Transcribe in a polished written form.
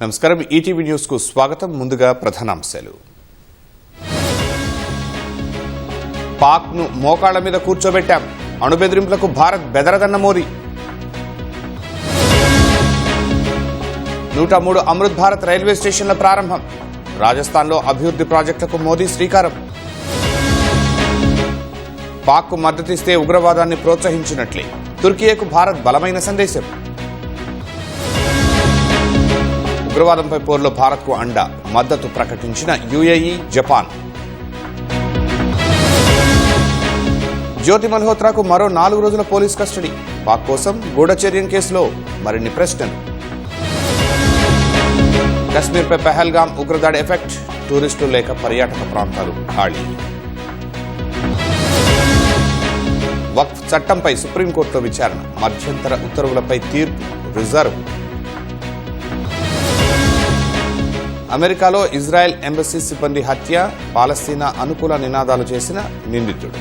నమస్కారం ETV news కు స్వాగతం. ముందుగా ప్రధానాంశాలు. పాక్ ను మోకాళ్ల మీద కూర్చోబెట్టాం, అణుబెదిరింపులకు భారత్ బెదరదన్న మోదీ. 103 అమృత్ భారత్ రైల్వే స్టేషన్ల ప్రారంభం. రాజస్థాన్లో అభివృద్ధి ప్రాజెక్టులకు మోదీ శ్రీకారం. పాక్ కు మద్దతిస్తే ఉగ్రవాదాన్ని ప్రోత్సహించినట్లే, తుర్కియేకు భారత్ బలమైన సందేశం. ఉగ్రవాదంపై పోరులో భారత్కు అండ, మద్దతు ప్రకటించిన యుఏఈ, జపాన్. జ్యోతి మల్హోత్రాకు మరో 4 రోజుల పోలీస్ కస్టడీ. పాక్ కోసం గూఢచర్యం కేసులో మరిన్ని ప్రశ్నలు. కశ్మీర్పై పహల్గాం ఉగ్రదాడి ఎఫెక్ట్, టూరిస్టులు లేక పర్యాటక ప్రాంతాలు ఖాళీ. వక్ఫ్ చట్టంపై సుప్రీంకోర్టులో విచారణ, మధ్యంతర ఉత్తర్వులపై తీర్పు, రిజర్వ్. అమెరికాలో ఇజ్రాయెల్ ఎంబసీ సిబ్బంది హత్య, పాలస్తీనా అనుకూల నినాదాలు చేసిన నిందితుడు.